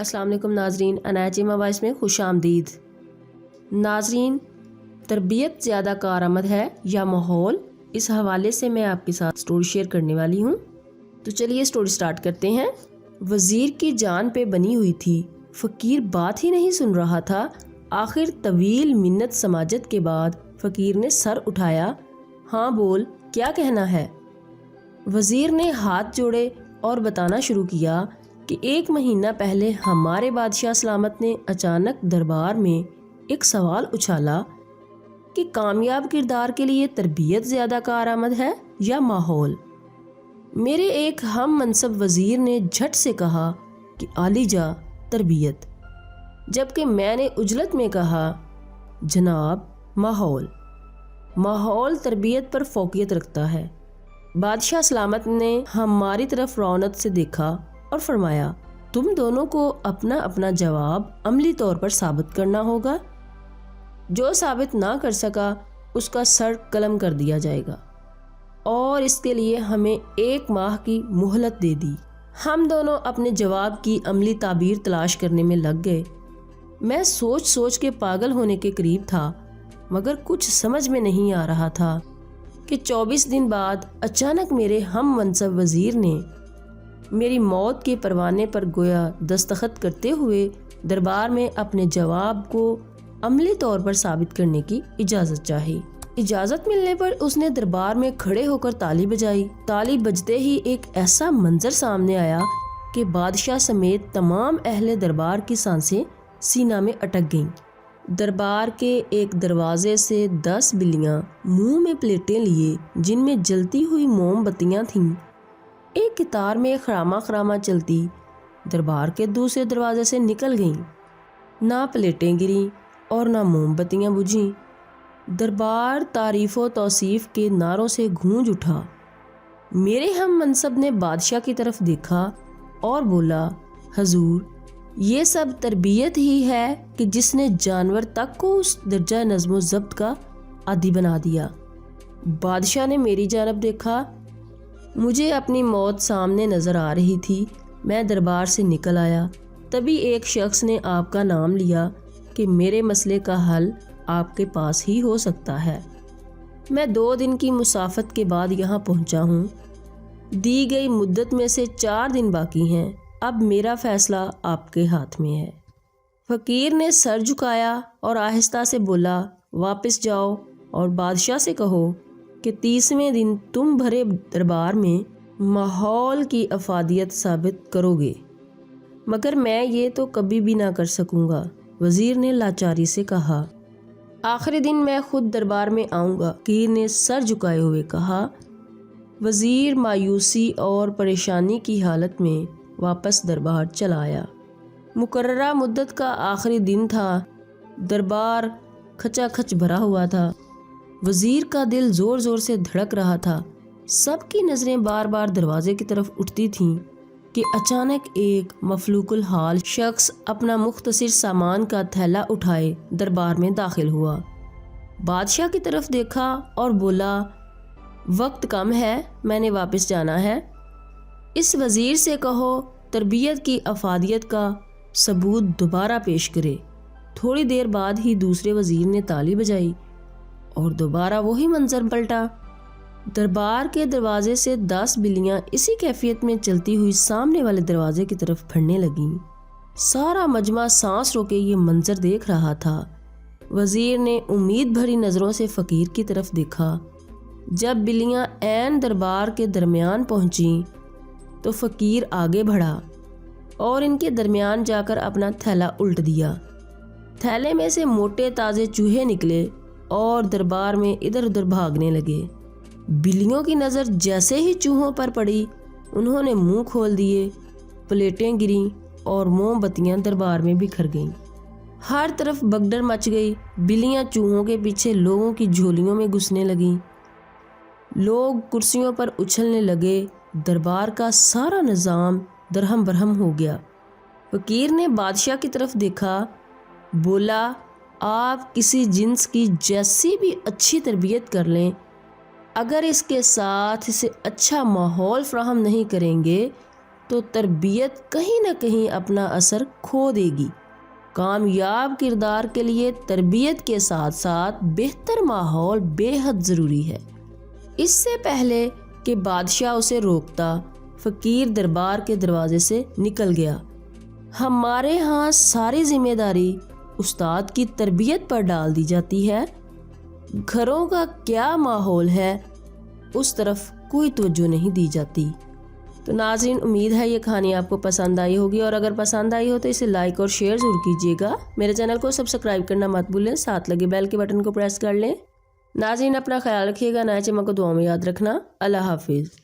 السلام علیکم ناظرین، عنایت چیمہ وائس میں خوش آمدید۔ ناظرین، تربیت زیادہ کارآمد ہے یا ماحول؟ اس حوالے سے میں آپ کے ساتھ سٹوری شیئر کرنے والی ہوں، تو چلیے سٹوری سٹارٹ کرتے ہیں۔ وزیر کی جان پہ بنی ہوئی تھی، فقیر بات ہی نہیں سن رہا تھا۔ آخر طویل منت سماجت کے بعد فقیر نے سر اٹھایا۔ ہاں بول، کیا کہنا ہے؟ وزیر نے ہاتھ جوڑے اور بتانا شروع کیا کہ 1 مہینہ پہلے ہمارے بادشاہ سلامت نے اچانک دربار میں ایک سوال اچھالا کہ کامیاب کردار کے لیے تربیت زیادہ کارآمد ہے یا ماحول؟ میرے ایک ہم منصب وزیر نے جھٹ سے کہا کہ عالی جا، تربیت، جبکہ میں نے عجلت میں کہا جناب ماحول۔ ماحول تربیت پر فوقیت رکھتا ہے۔ بادشاہ سلامت نے ہماری طرف رونق سے دیکھا اور فرمایا، تم دونوں کو اپنا اپنا جواب عملی طور پر ثابت کرنا ہوگا۔ جو ثابت نہ کر سکا اس کا سر قلم کر دیا جائے گا، اور اس کے لیے ہمیں 1 ماہ کی مہلت دے دی۔ ہم دونوں اپنے جواب کی عملی تعبیر تلاش کرنے میں لگ گئے۔ میں سوچ سوچ کے پاگل ہونے کے قریب تھا، مگر کچھ سمجھ میں نہیں آ رہا تھا کہ 24 دن بعد اچانک میرے ہم منصب وزیر نے میری موت کے پروانے پر گویا دستخط کرتے ہوئے دربار میں اپنے جواب کو عملی طور پر ثابت کرنے کی اجازت چاہی۔ اجازت ملنے پر اس نے دربار میں کھڑے ہو کر تالی بجائی۔ تالی بجتے ہی ایک ایسا منظر سامنے آیا کہ بادشاہ سمیت تمام اہل دربار کی سانسیں سینہ میں اٹک گئیں۔ دربار کے ایک دروازے سے 10 بلیاں منہ میں پلیٹیں لیے، جن میں جلتی ہوئی موم بتیاں تھیں، ایک قطار میں خراما خراما چلتی دربار کے دوسرے دروازے سے نکل گئیں۔ نہ پلیٹیں گریں اور نہ موم بتیاں بجھیں۔ دربار تعریف و توصیف کے نعروں سے گونج اٹھا۔ میرے ہم منصب نے بادشاہ کی طرف دیکھا اور بولا، حضور، یہ سب تربیت ہی ہے کہ جس نے جانور تک کو اس درجہ نظم و ضبط کا عادی بنا دیا۔ بادشاہ نے میری جانب دیکھا۔ مجھے اپنی موت سامنے نظر آ رہی تھی۔ میں دربار سے نکل آیا۔ تبھی ایک شخص نے آپ کا نام لیا کہ میرے مسئلے کا حل آپ کے پاس ہی ہو سکتا ہے۔ میں 2 دن کی مسافت کے بعد یہاں پہنچا ہوں۔ دی گئی مدت میں سے 4 دن باقی ہیں۔ اب میرا فیصلہ آپ کے ہاتھ میں ہے۔ فقیر نے سر جھکایا اور آہستہ سے بولا، واپس جاؤ اور بادشاہ سے کہو کہ 30ویں دن تم بھرے دربار میں ماحول کی افادیت ثابت کرو گے۔ مگر میں یہ تو کبھی بھی نہ کر سکوں گا، وزیر نے لاچاری سے کہا۔ آخری دن میں خود دربار میں آؤں گا، فقیر نے سر جھکائے ہوئے کہا۔ وزیر مایوسی اور پریشانی کی حالت میں واپس دربار چلا آیا۔ مقررہ مدت کا آخری دن تھا۔ دربار کھچا کھچ بھرا ہوا تھا۔ وزیر کا دل زور زور سے دھڑک رہا تھا۔ سب کی نظریں بار بار دروازے کی طرف اٹھتی تھیں کہ اچانک ایک مفلوق الحال شخص اپنا مختصر سامان کا تھیلا اٹھائے دربار میں داخل ہوا۔ بادشاہ کی طرف دیکھا اور بولا، وقت کم ہے، میں نے واپس جانا ہے۔ اس وزیر سے کہو تربیت کی افادیت کا ثبوت دوبارہ پیش کرے۔ تھوڑی دیر بعد ہی دوسرے وزیر نے تالی بجائی اور دوبارہ وہی منظر پلٹا۔ دربار کے دروازے سے 10 بلیاں اسی کیفیت میں چلتی ہوئی سامنے والے دروازے کی طرف بڑھنے لگیں۔ سارا مجمع سانس روکے یہ منظر دیکھ رہا تھا۔ وزیر نے امید بھری نظروں سے فقیر کی طرف دیکھا۔ جب بلیاں عین دربار کے درمیان پہنچیں تو فقیر آگے بڑھا اور ان کے درمیان جا کر اپنا تھیلا الٹ دیا۔ تھیلے میں سے موٹے تازے چوہے نکلے اور دربار میں ادھر ادھر بھاگنے لگے۔ بلیوں کی نظر جیسے ہی چوہوں پر پڑی، انہوں نے منہ کھول دیے، پلیٹیں گریں اور موم بتیاں دربار میں بکھر گئیں۔ ہر طرف بگدڑ مچ گئی۔ بلیاں چوہوں کے پیچھے لوگوں کی جھولیوں میں گھسنے لگیں۔ لوگ کرسیوں پر اچھلنے لگے۔ دربار کا سارا نظام درہم برہم ہو گیا۔ فقیر نے بادشاہ کی طرف دیکھا، بولا، آپ کسی جنس کی جیسی بھی اچھی تربیت کر لیں، اگر اس کے ساتھ اسے اچھا ماحول فراہم نہیں کریں گے تو تربیت کہیں نہ کہیں اپنا اثر کھو دے گی۔ کامیاب کردار کے لیے تربیت کے ساتھ ساتھ بہتر ماحول بے حد ضروری ہے۔ اس سے پہلے کہ بادشاہ اسے روکتا، فقیر دربار کے دروازے سے نکل گیا۔ ہمارے ہاں ساری ذمہ داری استاد کی تربیت پر ڈال دی جاتی ہے، گھروں کا کیا ماحول ہے اس طرف کوئی توجہ نہیں دی جاتی۔ تو ناظرین، امید ہے یہ کہانی آپ کو پسند آئی ہوگی، اور اگر پسند آئی ہو تو اسے لائک اور شیئر ضرور کیجیے گا۔ میرے چینل کو سبسکرائب کرنا مت بھولیں، ساتھ لگے بیل کے بٹن کو پریس کر لیں۔ ناظرین، اپنا خیال رکھیے گا، نئے چمک کو دعاؤں میں یاد رکھنا۔ اللہ حافظ۔